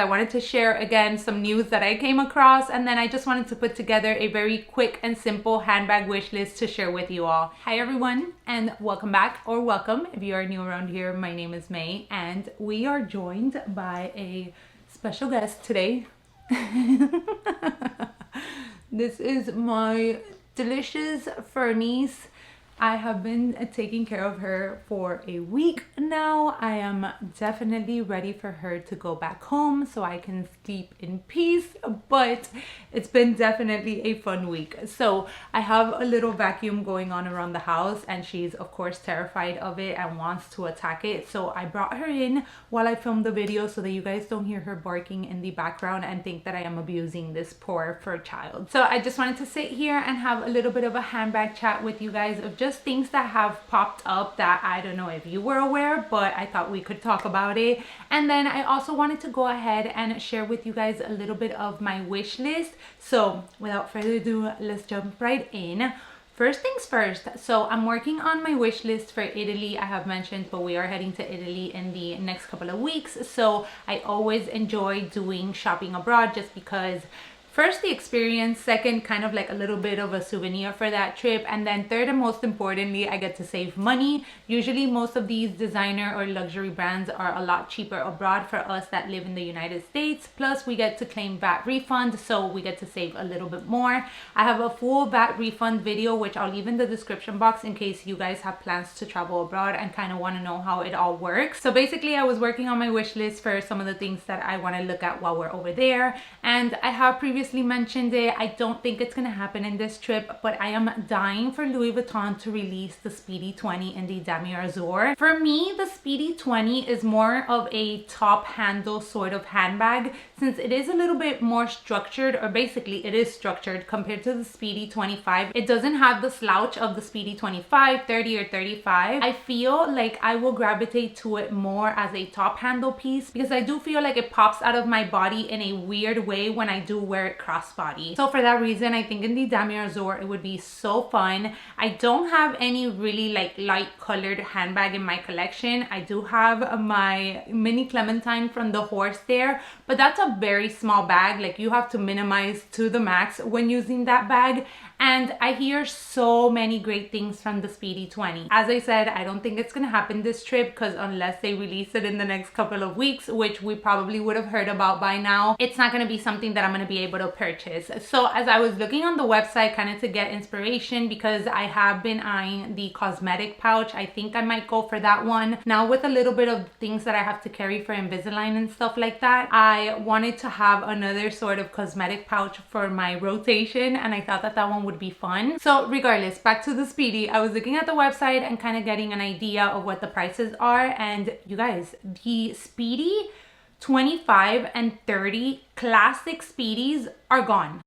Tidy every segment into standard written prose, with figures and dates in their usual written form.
I wanted to share again some news that I came across, and then I just wanted to put together a very quick and simple handbag wish list to share with you all. Hi everyone, and welcome back, or welcome if you are new around here. My name is May, and we are joined by a special guest today. This is my delicious fur niece. I have been taking care of her for a week now. I am definitely ready for her to go back home so I can sleep in peace, but it's been definitely a fun week. So I have a little vacuum going on around the house, and she's of course terrified of it and wants to attack it. So I brought her in while I filmed the video so that you guys don't hear her barking in the background and think that I am abusing this poor fur child. So I just wanted to sit here and have a little bit of a handbag chat with you guys of just things that have popped up that I don't know if you were aware, but I thought we could talk about it. And then I also wanted to go ahead and share with you guys a little bit of my wish list. So without further ado, let's jump right in. First things first, so I'm working on my wish list for Italy. I have mentioned, but we are heading to Italy in the next couple of weeks. So I always enjoy doing shopping abroad just because first, the experience, second, kind of like a little bit of a souvenir for that trip, and then third and most importantly, I get to save money. Usually most of these designer or luxury brands are a lot cheaper abroad for us that live in the United States, plus we get to claim VAT refund, so we get to save a little bit more. I have a full VAT refund video which I'll leave in the description box in case you guys have plans to travel abroad and kind of want to know how it all works. So basically I was working on my wish list for some of the things that I want to look at while we're over there, and I have previously mentioned it. I don't think it's gonna happen in this trip, but I am dying for Louis Vuitton to release the Speedy 20 in the Damier Azur. For me, the Speedy 20 is more of a top handle sort of handbag, since it is a little bit more structured, or basically it is structured compared to the Speedy 25. It doesn't have the slouch of the Speedy 25, 30 or 35. I feel like I will gravitate to it more as a top handle piece because I do feel like it pops out of my body in a weird way when I do wear it crossbody. So for that reason, I think in the Damier Azur it would be so fun. I don't have any really like light colored handbag in my collection. I do have my mini Clementine from the horse there, but that's a very small bag. Like, you have to minimize to the max when using that bag. And I hear so many great things from the Speedy 20. As I said, I don't think it's gonna happen this trip because unless they release it in the next couple of weeks, which we probably would have heard about by now, it's not gonna be something that I'm gonna be able to purchase. So as I was looking on the website kind of to get inspiration, because I have been eyeing the cosmetic pouch, I think I might go for that one. Now with a little bit of things that I have to carry for Invisalign and stuff like that, I wanted to have another sort of cosmetic pouch for my rotation, and I thought that that one would be fun. So regardless, back to the Speedy. I was looking at the website and kind of getting an idea of what the prices are, and you guys, the Speedy 25 and 30 classic Speedies are gone.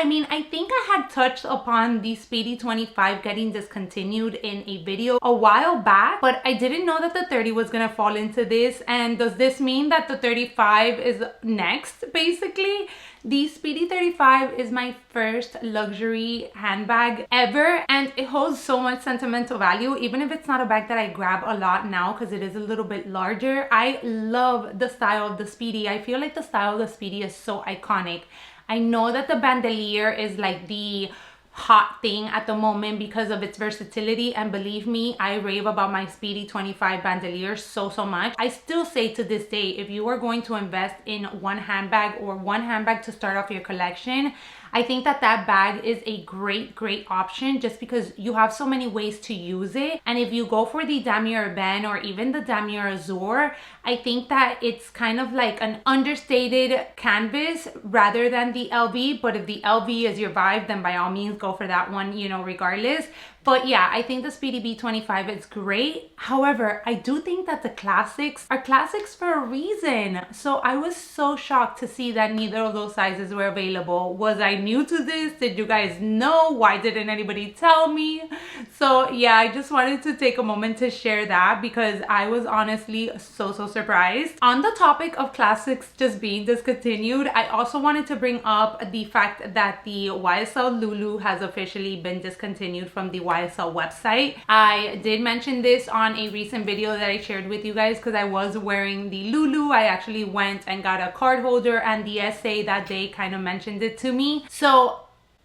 I mean, I think I had touched upon the Speedy 25 getting discontinued in a video a while back, but I didn't know that the 30 was gonna fall into this. And does this mean that the 35 is next, basically? The Speedy 35 is my first luxury handbag ever, and it holds so much sentimental value, even if it's not a bag that I grab a lot now because it is a little bit larger. I love the style of the Speedy. I feel like the style of the Speedy is so iconic. I know that the bandolier is like the hot thing at the moment because of its versatility, and believe me, I rave about my Speedy 25 bandolier so much. I still say to this day, if you are going to invest in one handbag or one handbag to start off your collection, I think that that bag is a great option just because you have so many ways to use it. And if you go for the Damier Ben or even the Damier Azur, I think that it's kind of like an understated canvas rather than the LV. But if the LV is your vibe, then by all means go for that one, you know, regardless. But yeah, I think the Speedy B25 is great. However, I do think that the classics are classics for a reason. So I was so shocked to see that neither of those sizes were available. Was I new to this? Did you guys know? Why didn't anybody tell me? So yeah, I just wanted to take a moment to share that because I was honestly so surprised. On the topic of classics just being discontinued, I also wanted to bring up the fact that the YSL Lulu has officially been discontinued from the YSL YSL website. I did mention this on a recent video that I shared with you guys because I was wearing the Lulu. I actually went and got a card holder, and the essay that day kind of mentioned it to me. So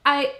I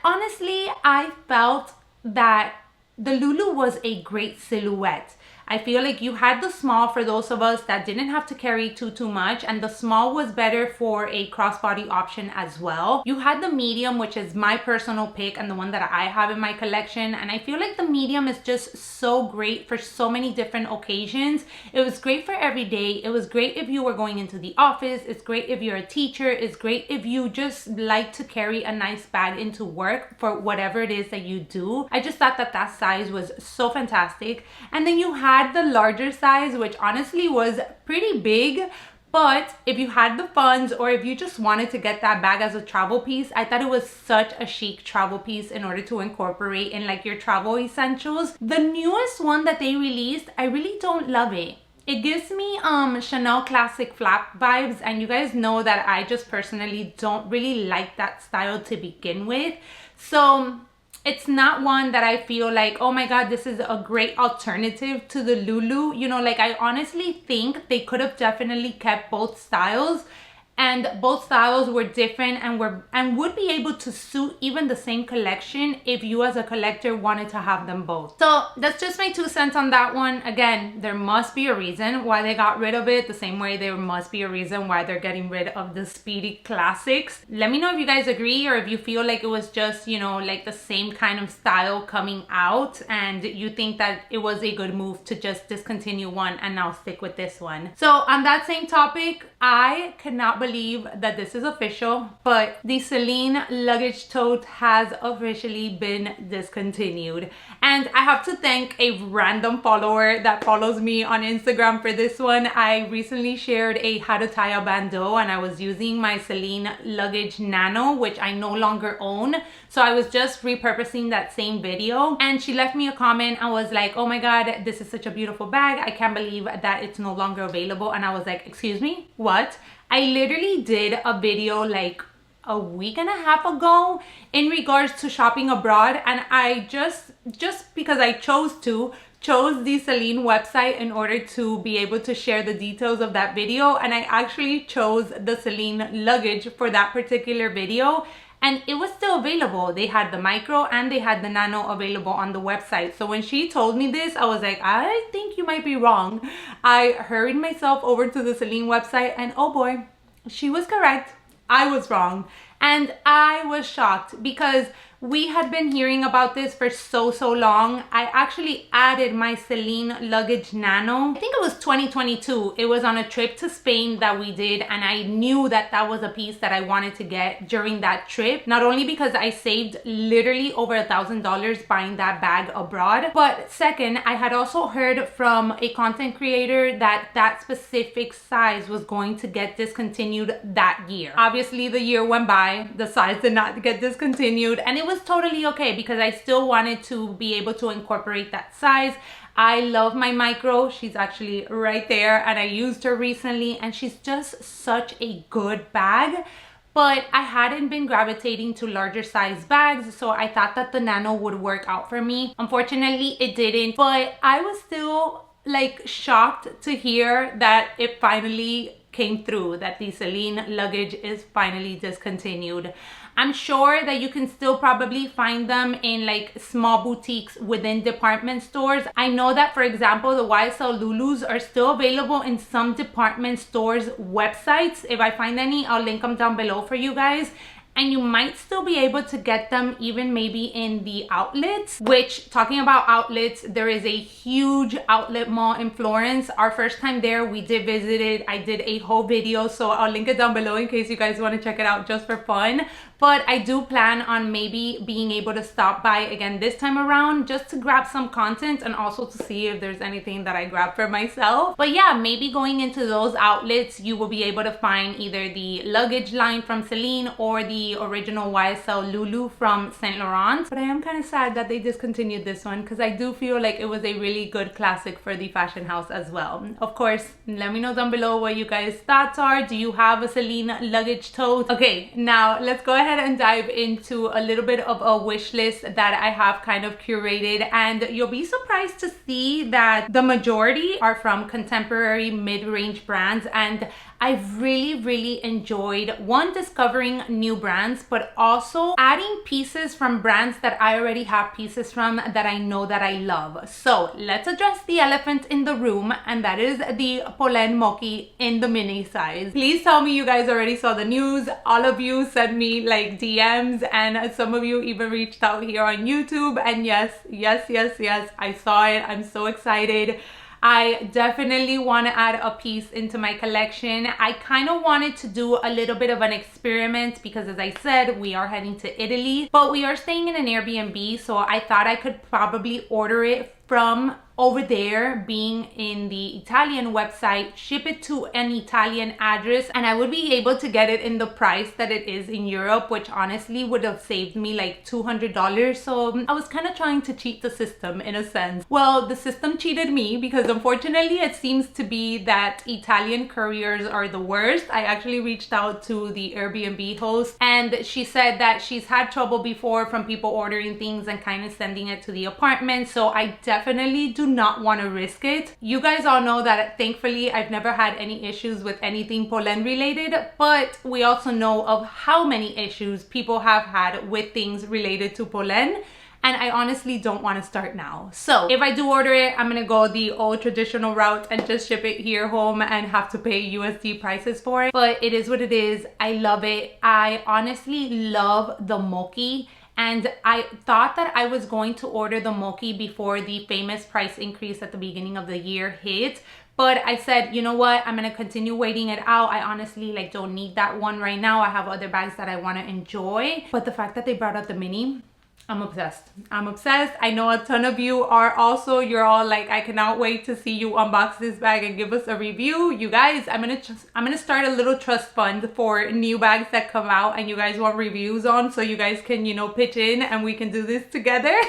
honestly, I felt that the Lulu was a great silhouette. I feel like you had the small for those of us that didn't have to carry too much, and the small was better for a crossbody option as well. You had the medium, which is my personal pick and the one that I have in my collection, and I feel like the medium is just so great for so many different occasions. It was great for every day. It was great if you were going into the office. It's great if you're a teacher. It's great if you just like to carry a nice bag into work for whatever it is that you do. I just thought that that size was so fantastic. And then you had the larger size, which honestly was pretty big, but if you had the funds or if you just wanted to get that bag as a travel piece, I thought it was such a chic travel piece in order to incorporate in like your travel essentials. The newest one that they released, I really don't love it. It gives me Chanel classic flap vibes, and you guys know that I just personally don't really like that style to begin with. So it's not one that I feel like, oh my god, this is a great alternative to the Lulu. You know, like I honestly think they could have definitely kept both styles, and both styles were different and would be able to suit even the same collection if you as a collector wanted to have them both. So that's just my 2 cents on that one. Again, there must be a reason why they got rid of it, the same way there must be a reason why they're getting rid of the speedy classics. Let me know if you guys agree, or if you feel like it was just, you know, like the same kind of style coming out and you think that it was a good move to just discontinue one and now stick with this one. So on that same topic, I cannot believe that this is official, but the Celine luggage tote has officially been discontinued. And I have to thank a random follower that follows me on Instagram for this one. I recently shared a how to tie a bandeau, and I was using my Celine luggage nano, which I no longer own. So I was just repurposing that same video, and she left me a comment and was like, oh my god, this is such a beautiful bag. I can't believe that it's no longer available. And I was like, excuse me, what? I literally did a video like a week and a half ago in regards to shopping abroad, and I just because I chose the Celine website in order to be able to share the details of that video, and I actually chose the Celine luggage for that particular video, and it was still available. They had the micro and they had the nano available on the website. So when she told me this, I was like, I think you might be wrong. I hurried myself over to the Celine website, and oh boy, she was correct. I was wrong. And I was shocked because we had been hearing about this for so long. I actually added my Celine luggage nano. I think it was 2022. It was on a trip to Spain that we did, and I knew that that was a piece that I wanted to get during that trip. Not only because I saved literally over $1,000 buying that bag abroad, but second, I had also heard from a content creator that that specific size was going to get discontinued that year. Obviously, the year went by, the size did not get discontinued, and it was totally okay because I still wanted to be able to incorporate that size. I love my micro. She's actually right there, and I used her recently, and she's just such a good bag. But I hadn't been gravitating to larger size bags, so I thought that the nano would work out for me. Unfortunately, it didn't, but I was still like shocked to hear that it finally came through, that the Celine luggage is finally discontinued. I'm sure that you can still probably find them in like small boutiques within department stores. I know that, for example, the YSL Lulus are still available in some department stores' websites. If I find any, I'll link them down below for you guys. And you might still be able to get them even maybe in the outlets, which, talking about outlets, there is a huge outlet mall in Florence. Our first time there, we did visit it. I did a whole video, so I'll link it down below in case you guys want to check it out just for fun. But I do plan on maybe being able to stop by again this time around just to grab some content and also to see if there's anything that I grab for myself. But yeah, maybe going into those outlets, you will be able to find either the luggage line from Celine or the original YSL Lulu from Saint Laurent. But I am kind of sad that they discontinued this one because I do feel like it was a really good classic for the fashion house as well. Of course, let me know down below what you guys' thoughts are. Do you have a Celine luggage tote? Okay, now let's go ahead ahead and dive into a little bit of a wish list that I have kind of curated, and you'll be surprised to see that the majority are from contemporary mid-range brands, and I've really enjoyed, one, discovering new brands, but also adding pieces from brands that I already have pieces from that I know that I love. So let's address the elephant in the room, and that is the Pollen Mochi in the mini size. Please tell me you guys already saw the news. All of you sent me like DMs, and some of you even reached out here on YouTube, and yes, I saw it. I'm so excited. I definitely want to add a piece into my collection. I kind of wanted to do a little bit of an experiment because, as I said, we are heading to Italy, but we are staying in an Airbnb, so I thought I could probably order it from over there, being in the Italian website, ship it to an Italian address, and I would be able to get it in the price that it is in Europe, which honestly would have saved me like $200. So I was kind of trying to cheat the system in a sense. Well, the system cheated me because unfortunately it seems to be that Italian couriers are the worst. I actually reached out to the Airbnb host, and she said that she's had trouble before from people ordering things and kind of sending it to the apartment. So I definitely do not want to risk it. You guys all know that thankfully I've never had any issues with anything pollen related, but we also know of how many issues people have had with things related to pollen, and I honestly don't want to start now. So if I do order it, I'm gonna go the old traditional route and just ship it here home and have to pay USD prices for it. But it is what it is. I love it. I honestly love the Mochi. And I thought that I was going to order the Mochi before the famous price increase at the beginning of the year hit. But I said, you know what, I'm gonna continue waiting it out. I honestly like don't need that one right now. I have other bags that I wanna enjoy. But the fact that they brought out the mini, I'm obsessed. I'm obsessed. I know a ton of you are also. You're all like, I cannot wait to see you unbox this bag and give us a review. You guys, I'm gonna start a little trust fund for new bags that come out and you guys want reviews on, so you guys can, you know, pitch in and we can do this together.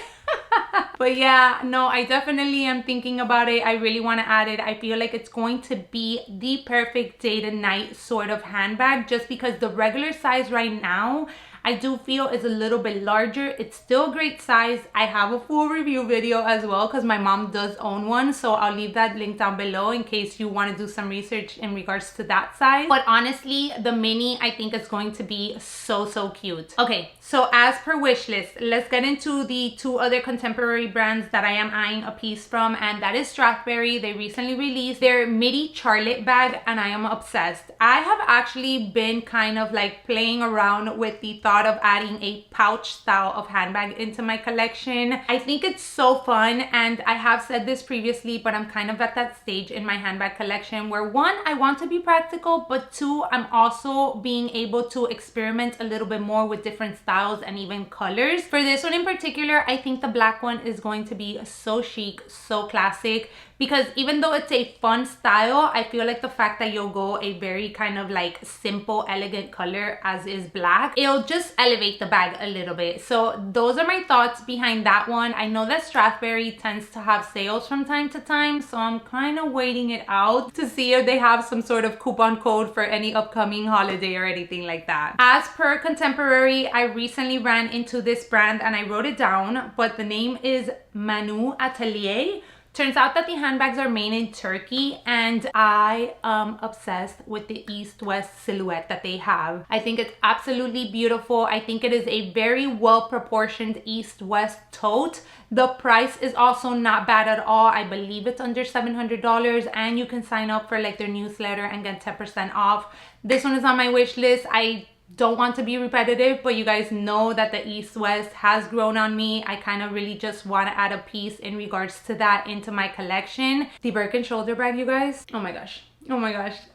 But yeah, no, I definitely am thinking about it. I really want to add it. I feel like it's going to be the perfect day to night sort of handbag, just because the regular size right now I do feel is a little bit larger. It's still a great size. I have a full review video as well because my mom does own one, so I'll leave that link down below in case you want to do some research in regards to that size. But honestly, the mini I think is going to be so cute. Okay, so as per wish list, let's get into the two other contemporary brands that I am eyeing a piece from, and that is Strathberry. They recently released their midi Charlotte bag and I am obsessed. I have actually been kind of like playing around with the thought of adding a pouch style of handbag into my collection. I think it's so fun, and I have said this previously, but I'm kind of at that stage in my handbag collection where, one, I want to be practical, but two, I'm also being able to experiment a little bit more with different styles and even colors. For this one in particular, I think the black one is going to be so chic, so classic, because even though it's a fun style, I feel like the fact that you'll go a very kind of like simple, elegant color as is black, it'll just elevate the bag a little bit. So those are my thoughts behind that one. I know that Strathberry tends to have sales from time to time, so I'm kind of waiting it out to see if they have some sort of coupon code for any upcoming holiday or anything like that. As per contemporary, I recently ran into this brand and I wrote it down, but the name is Manu Atelier. Turns out that the handbags are made in Turkey, and I am obsessed with the east-west silhouette that they have. I think it's absolutely beautiful. I think it is a very well-proportioned east-west tote. The price is also not bad at all. I believe it's under $700, and you can sign up for like their newsletter and get 10% off. This one is on my wish list. I don't want to be repetitive, but you guys know that the east-west has grown on me. I kind of really just want to add a piece in regards to that into my collection. The Birkin shoulder bag, you guys, oh my gosh,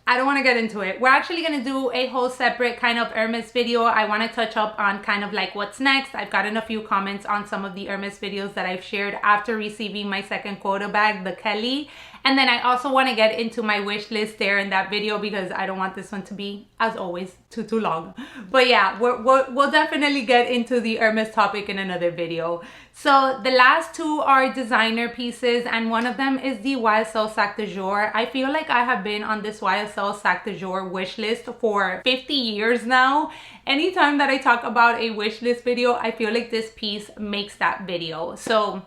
I don't want to get into it. We're actually going to do a whole separate kind of Hermes video. I want to touch up on kind of like what's next. I've gotten a few comments on some of the Hermes videos that I've shared after receiving my second quota bag, the Kelly, And then I also want to get into my wish list there in that video because I don't want this one to be, as always, too long. But yeah, we'll definitely get into the Hermes topic in another video. So the last two are designer pieces, and one of them is the YSL Sac de Jour. I feel like I have been on this YSL Sac de Jour wish list for 50 years now. Anytime that I talk about a wish list video, I feel like this piece makes that video. So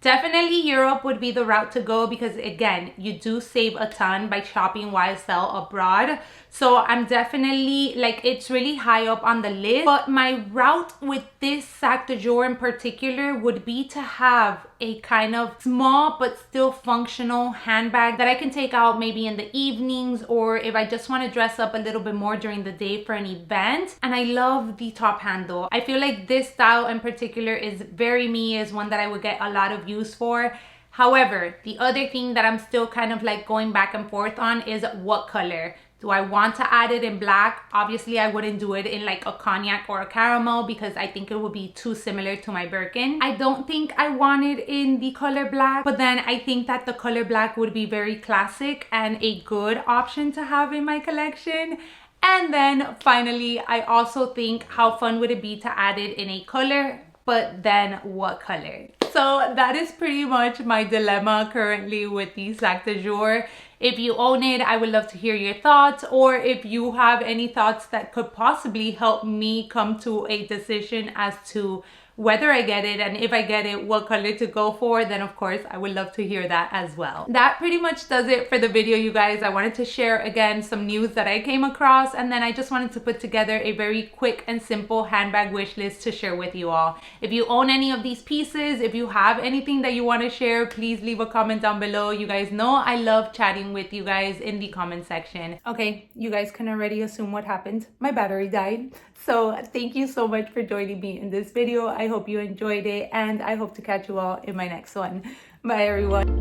definitely Europe would be the route to go because, again, you do save a ton by shopping YSL abroad. So I'm definitely, like, it's really high up on the list. But my route with this Sac de Jour in particular would be to have a kind of small but still functional handbag that I can take out maybe in the evenings, or if I just want to dress up a little bit more during the day for an event. And I love the top handle. I feel like this style in particular is very me, is one that I would get a lot of use for. However, the other thing that I'm still kind of like going back and forth on is what color. Do I want to add it in black? Obviously, I wouldn't do it in like a cognac or a caramel because I think it would be too similar to my Birkin. I don't think I want it in the color black, but then I think that the color black would be very classic and a good option to have in my collection. And then finally, I also think how fun would it be to add it in a color, but then what color? So that is pretty much my dilemma currently with the Sac de Jour. If you own it, I would love to hear your thoughts, or if you have any thoughts that could possibly help me come to a decision as to whether I get it, and if I get it, what color to go for, then of course I would love to hear that as well. That pretty much does it for the video, you guys. I wanted to share again some news that I came across, and then I just wanted to put together a very quick and simple handbag wish list to share with you all. If you own any of these pieces, if you have anything that you want to share, please leave a comment down below. You guys know I love chatting with you guys in the comment section. Okay, you guys can already assume what happened. My battery died. So thank you so much for joining me in this video. I hope you enjoyed it, and I hope to catch you all in my next one. Bye everyone.